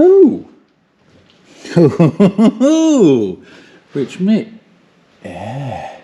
Oh. Which Mick? Yes.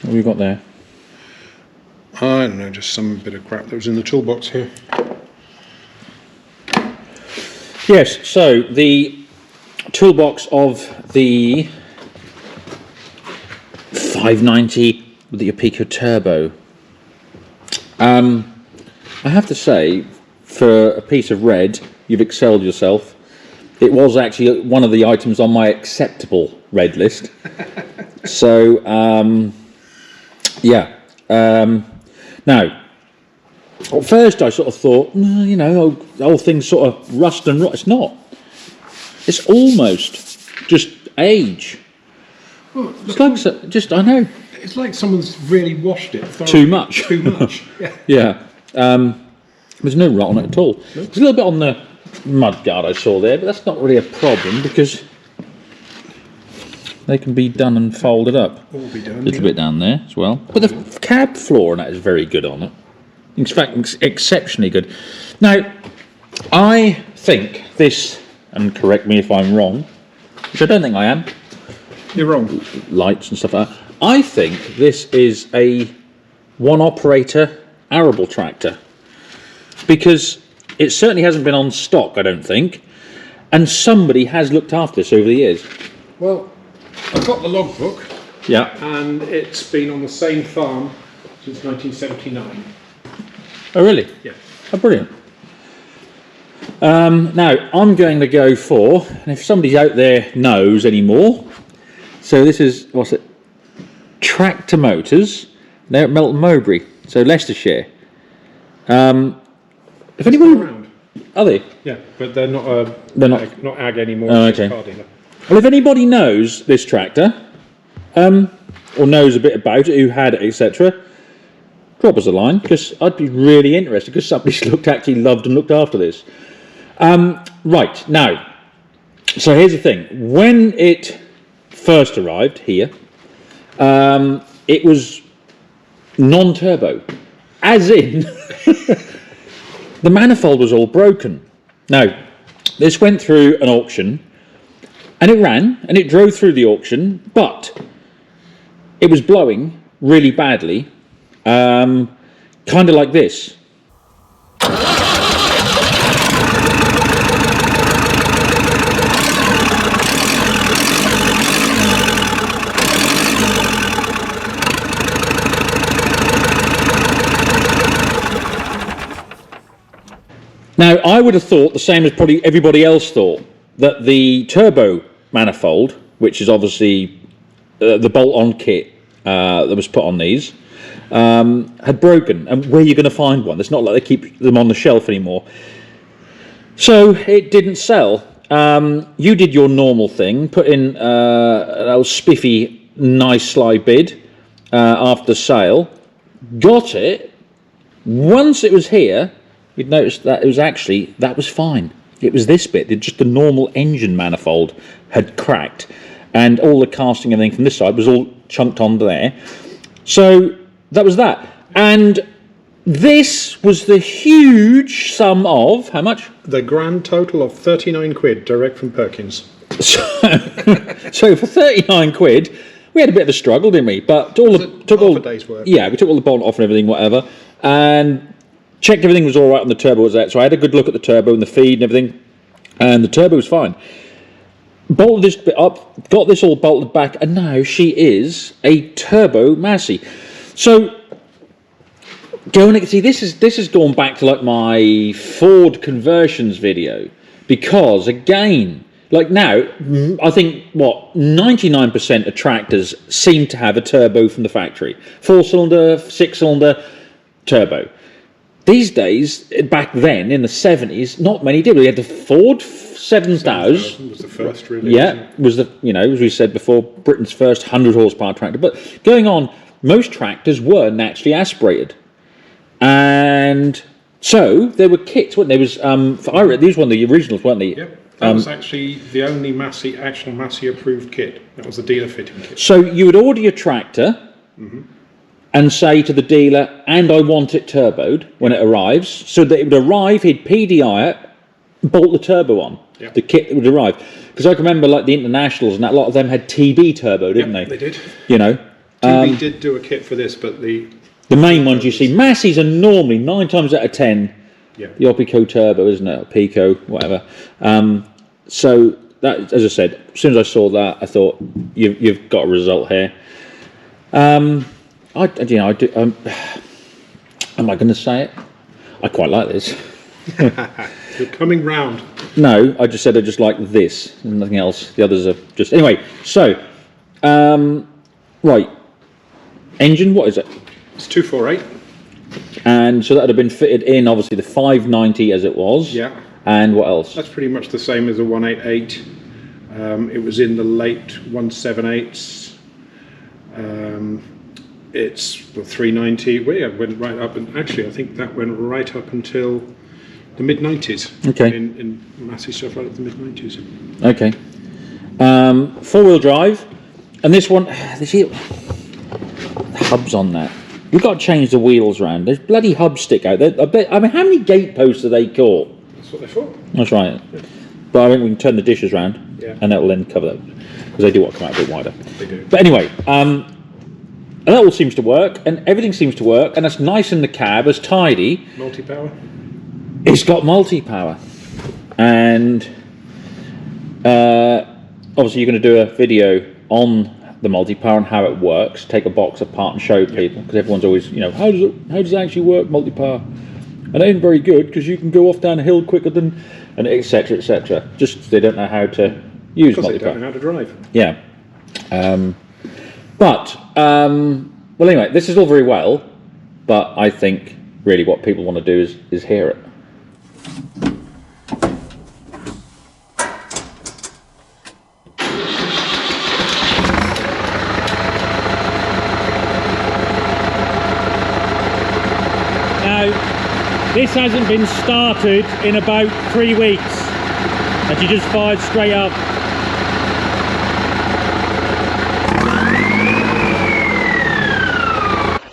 What have you got there? I don't know, just some bit of crap that was in the toolbox here. Yes, so the toolbox of the 590 with the Apico Turbo. I have to say, for a piece of red, you've excelled yourself. It was actually one of the items on my acceptable red list. So, yeah. Now, at first I sort of thought, you know, the whole thing's sort of rust and rot. It's not. It's almost just age. Well, it's like just, I know. It's like someone's really washed it thoroughly. Too much. Too much. Yeah. Yeah. There's no rot on it at all. Nope. There's a little bit on the mud guard I saw there, but that's not really a problem because they can be done and folded up. All be done. A little bit down there as well. But the cab floor on that is very good on it. In fact, exceptionally good. Now, I think this, and correct me if I'm wrong, which I don't think I am. You're wrong. Lights and stuff like that. I think this is a one-operator arable tractor because it certainly hasn't been on stock, I don't think, and somebody has looked after this over the years. Well, I've got the logbook. Yeah. And it's been on the same farm since 1979. Oh, really? Yeah. Oh, brilliant. Now, I'm going to go for, and if somebody out there knows anymore, so this is, what's it? Tractor Motors. They're at Melton Mowbray, so Leicestershire. If anybody Around. Are they? Yeah, but they're not. Not ag anymore. Oh, okay. Car dealer. Well, if anybody knows this tractor, or knows a bit about it, who had it, etc., drop us a line because I'd be really interested because somebody's actually loved and looked after this. Right now, so here's the thing: when it first arrived here, it was non-turbo, as in the manifold was all broken. Now, this went through an auction, and it ran, and it drove through the auction, but it was blowing really badly, kind of like this. Now, I would have thought the same as probably everybody else thought, that the turbo manifold, which is obviously the bolt-on kit that was put on these, had broken. And where you're going to find one? It's not like they keep them on the shelf anymore. So it didn't sell. You did your normal thing, put in an old spiffy, nice sly bid after the sale, got it. Once it was here, you'd notice that it was actually, that was fine. It was this bit, just the normal engine manifold had cracked, and all the casting and everything from this side was all chunked on there. So that was that. And this was the huge sum of, how much? The grand total of 39 quid, direct from Perkins. So for 39 quid, we had a bit of a struggle, didn't we? But took all a day's work. Yeah, we took all the bolt off and everything, whatever, and checked everything was all right on the turbo. Was that? So I had a good look at the turbo and the feed and everything, and the turbo was fine. Bolted this bit up, got this all bolted back, and now she is a turbo Massey. So going to see this has gone back to like my Ford conversions video, because again, like now, I think what 99% of tractors seem to have a turbo from the factory, 4-cylinder, 6-cylinder turbo. These days, back then in the 70s, not many did. We had the Ford 7000 was the first, really. Yeah, was the, you know, as we said before, Britain's first 100 horsepower tractor. But going on, most tractors were naturally aspirated, and so there were kits, weren't there? There was these were one of the originals, weren't they? Yep. That was actually the only actual Massey approved kit. That was the dealer fitting kit. So you would order your tractor and say to the dealer, and I want it turboed when it arrives, so that it would arrive, he'd PDI it, bolt the turbo on. Yep. The kit would arrive. Because I can remember like the Internationals and that, a lot of them had TB turbo, didn't they? They did. You know. TB did do a kit for this, but the main ones you see, Masseys are normally 9 times out of 10 the Opico turbo, isn't it? Or Pico, whatever. So that, as I said, as soon as I saw that, I thought you've got a result here. Am I going to say it? I quite like this. You're coming round. No, I just said I just like this and nothing else. The others are just anyway. So, right, engine. What is it? It's 248. And so that would have been fitted in, obviously, the 590 as it was. Yeah. And what else? That's pretty much the same as the 188. It was in the late 178s. It's the 390. Well, yeah, went right up, and actually, I think that went right up until the mid 90s. Okay. In Massey stuff, right up to the mid 90s. Okay. 4-wheel drive, and this one, the hubs on that. We've got to change the wheels around. There's bloody hubs stick out there. I mean, how many gate posts are they caught? That's what they're for. That's right. Yeah. But I think we can turn the dishes round, and that'll then cover that, because they do want to come out a bit wider. They do. But anyway, and that all seems to work, and everything seems to work, and that's nice in the cab, it's tidy. Multi-power? It's got multi-power. And obviously you're going to do a video on the multi-power and how it works, take a box apart and show people, because everyone's always, you know, how does it actually work, multi-power? And it ain't very good, because you can go off down a hill quicker than, and etc, etc. Just they don't know how to use multi-power. Because they don't know how to drive. Yeah. Well, anyway, this is all very well, but I think really what people want to do is hear it. Now, this hasn't been started in about 3 weeks, and she just fired straight up.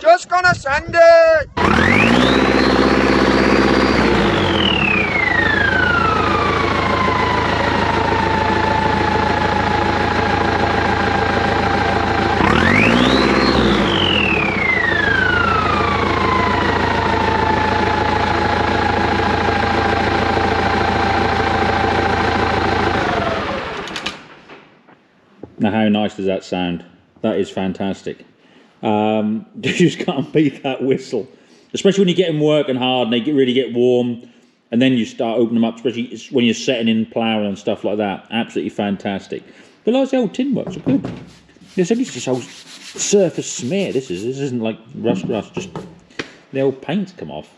Just gonna send it! Now, how nice does that sound? That is fantastic. You just can't beat that whistle, especially when you get them working hard and they really get warm, and then you start opening them up, especially when you're setting in ploughing and stuff like that. Absolutely fantastic. But like the old tin works are good. This is just old surface smear. This isn't like rust. Just the old paint's come off.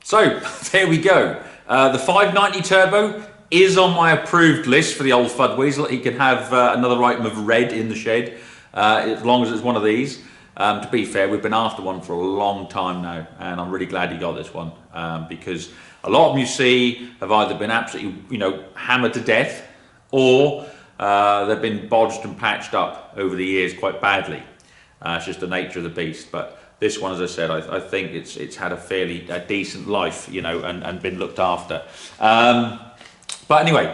So there we go. The 590 turbo is on my approved list for the old Fud Weasel. He can have another item of red in the shed, as long as it's one of these. To be fair, we've been after one for a long time now, and I'm really glad he got this one, because a lot of them you see have either been absolutely, you know, hammered to death, or they've been bodged and patched up over the years quite badly. It's just the nature of the beast. But this one, as I said, I think it's had a fairly decent life, you know, and been looked after. But anyway,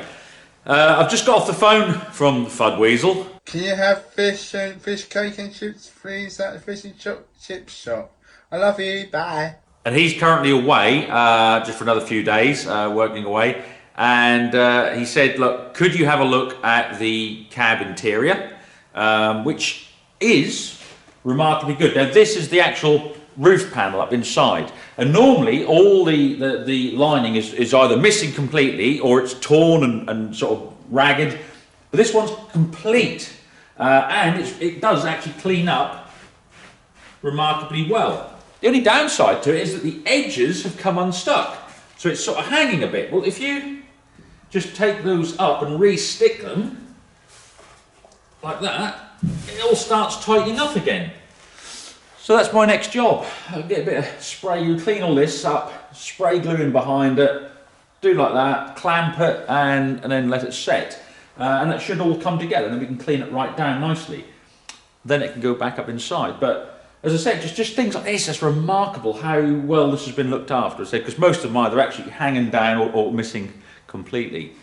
I've just got off the phone from the Fud Weasel. Can you have fish cake and chips, please, at the fish and chip shop? I love you, bye. And he's currently away, just for another few days, working away. And he said, look, could you have a look at the cab interior, which is remarkably good. Now, this is the actual roof panel up inside, and normally all the lining is either missing completely or it's torn and sort of ragged, but this one's complete, and it does actually clean up remarkably well. The only downside to it is that the edges have come unstuck, so it's sort of hanging a bit. Well, if you just take those up and re-stick them like that, it all starts tightening up again. So that's my next job. I'll get a bit of spray glue, clean all this up, spray glue in behind it, do like that, clamp it, and then let it set. And that should all come together, and then we can clean it right down nicely. Then it can go back up inside. But as I said, just things like this, it's remarkable how well this has been looked after. Because most of mine are actually hanging down or missing completely.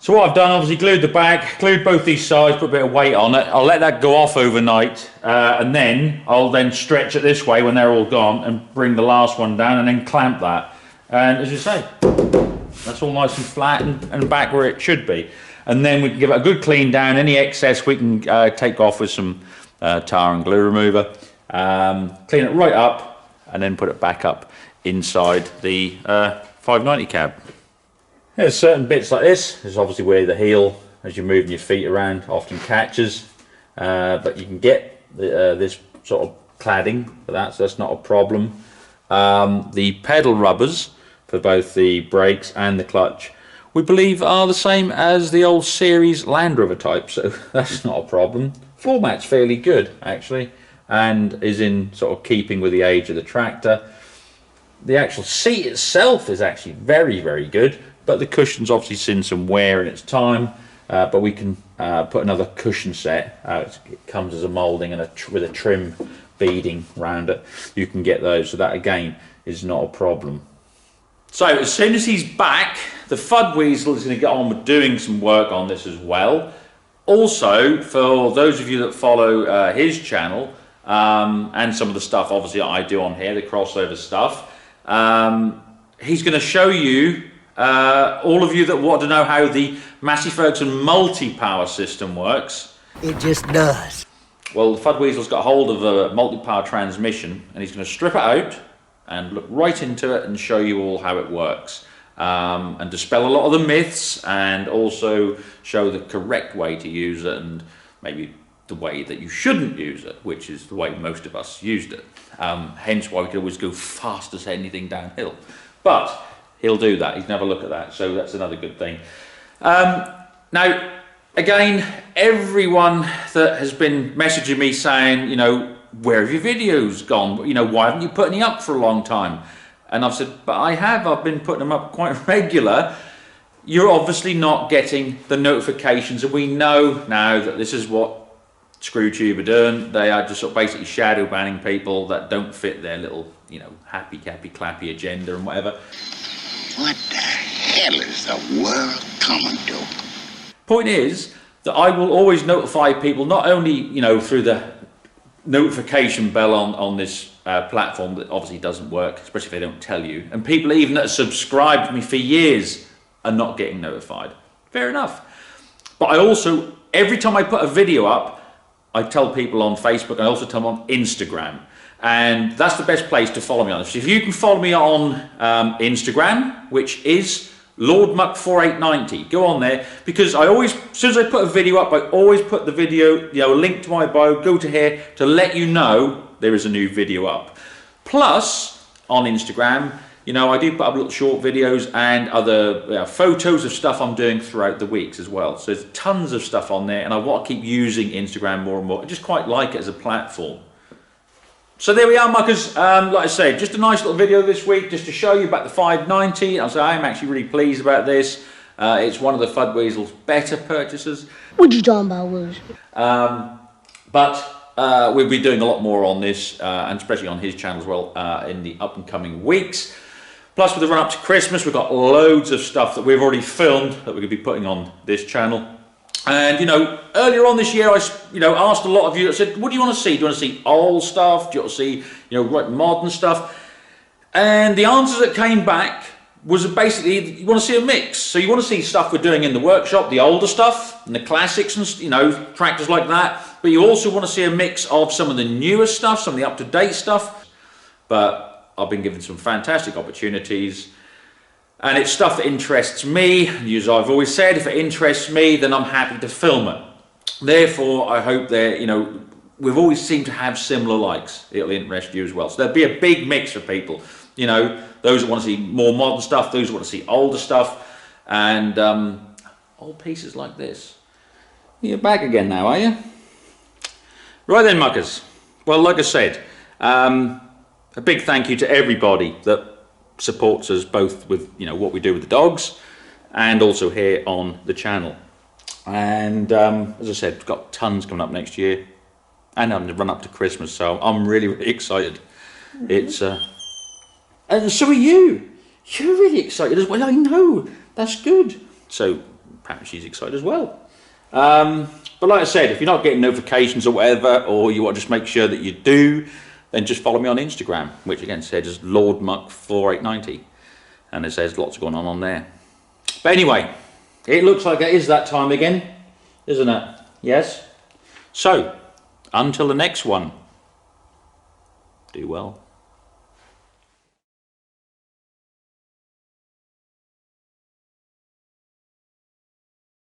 So what I've done, obviously glued the back, glued both these sides, put a bit of weight on it. I'll let that go off overnight, and then I'll then stretch it this way when they're all gone and bring the last one down and then clamp that. And as you say, that's all nice and flat and back where it should be. And then we can give it a good clean down. Any excess we can take off with some tar and glue remover. Clean it right up and then put it back up inside the 590 cab. There's certain bits like this. There's obviously where the heel, as you're moving your feet around, often catches. But you can get this sort of cladding for that, so that's not a problem. The pedal rubbers for both the brakes and the clutch, we believe are the same as the old series Land Rover type, so that's not a problem. Floor mat's fairly good actually, and is in sort of keeping with the age of the tractor. The actual seat itself is actually very, very good, but the cushion's obviously seen some wear in its time. But we can put another cushion set. It comes as a moulding and with a trim beading around it. You can get those, so that again is not a problem. So as soon as he's back, the Fud Weasel is going to get on with doing some work on this as well. Also, for those of you that follow his channel, and some of the stuff obviously I do on here, the crossover stuff, he's going to show you, all of you that want to know how the Massey Ferguson multi-power system works. It just does. Well, the Fud Weasel's got hold of a multi-power transmission, and he's going to strip it out and look right into it and show you all how it works, and dispel a lot of the myths, and also show the correct way to use it, and maybe the way that you shouldn't use it, which is the way most of us used it. Hence why we could always go fast as anything downhill. But he'll do that. He can have a look at that, so that's another good thing. Now, again, everyone that has been messaging me saying, you know, where have your videos gone? You know, why haven't you put any up for a long time? And I've said, but I have. I've been putting them up quite regular. You're obviously not getting the notifications, and we know now that this is what ScrewTube are doing. They are just sort of basically shadow banning people that don't fit their little, you know, happy, clappy agenda and whatever. What the hell is the world coming to? Point is that I will always notify people, not only, you know, through the notification bell on this platform that obviously doesn't work, especially if they don't tell you, and people even that have subscribed to me for years are not getting notified. Fair enough. But I also, every time I put a video up, I tell people on Facebook, I also tell them on Instagram. And that's the best place to follow me on this. If you can follow me on Instagram, which is Lord Muck 4890, go on there, because I always, as soon as I put a video up, I always put the video, you know, a link to my bio, go to here to let you know there is a new video up. Plus, on Instagram, you know, I do put up little short videos and other photos of stuff I'm doing throughout the weeks as well. So there's tons of stuff on there, and I want to keep using Instagram more and more. I just quite like it as a platform. So there we are, muckers. Like I said, just a nice little video this week just to show you about the 590. I'll say I'm actually really pleased about this. It's one of the Fud Weasel's better purchases. What you talking about, Wiz? But we'll be doing a lot more on this, and especially on his channel as well, in the up and coming weeks. Plus, with the run up to Christmas, we've got loads of stuff that we've already filmed that we're going to be putting on this channel. And, you know, earlier on this year, I, you know, asked a lot of you that said, what do you want to see? Do you want to see old stuff? Do you want to see, you know, right modern stuff? And the answers that came back was basically, you want to see a mix. So you want to see stuff we're doing in the workshop, the older stuff, and the classics, and you know, tractors like that. But you also want to see a mix of some of the newer stuff, some of the up-to-date stuff. But I've been given some fantastic opportunities. And it's stuff that interests me. As I've always said, if it interests me, then I'm happy to film it. Therefore, I hope that, you know, we've always seemed to have similar likes. It'll interest you as well. So there'll be a big mix of people. You know, those that want to see more modern stuff, those that want to see older stuff, and old pieces like this. You're back again now, are you? Right then, muckers. Well, like I said, a big thank you to everybody that supports us both with, you know, what we do with the dogs and also here on the channel. And as I said, we've got tons coming up next year and I'm going to run up to Christmas, so I'm really, really excited. It's and so are you. You're really excited as well. I know, that's good. So perhaps she's excited as well. But like I said, if you're not getting notifications or whatever, or you want to just make sure that you do, then just follow me on Instagram, which again says Lord Muck 4890, and it says lots going on there. But anyway, it looks like it is that time again, isn't it? Yes. So until the next one, do well.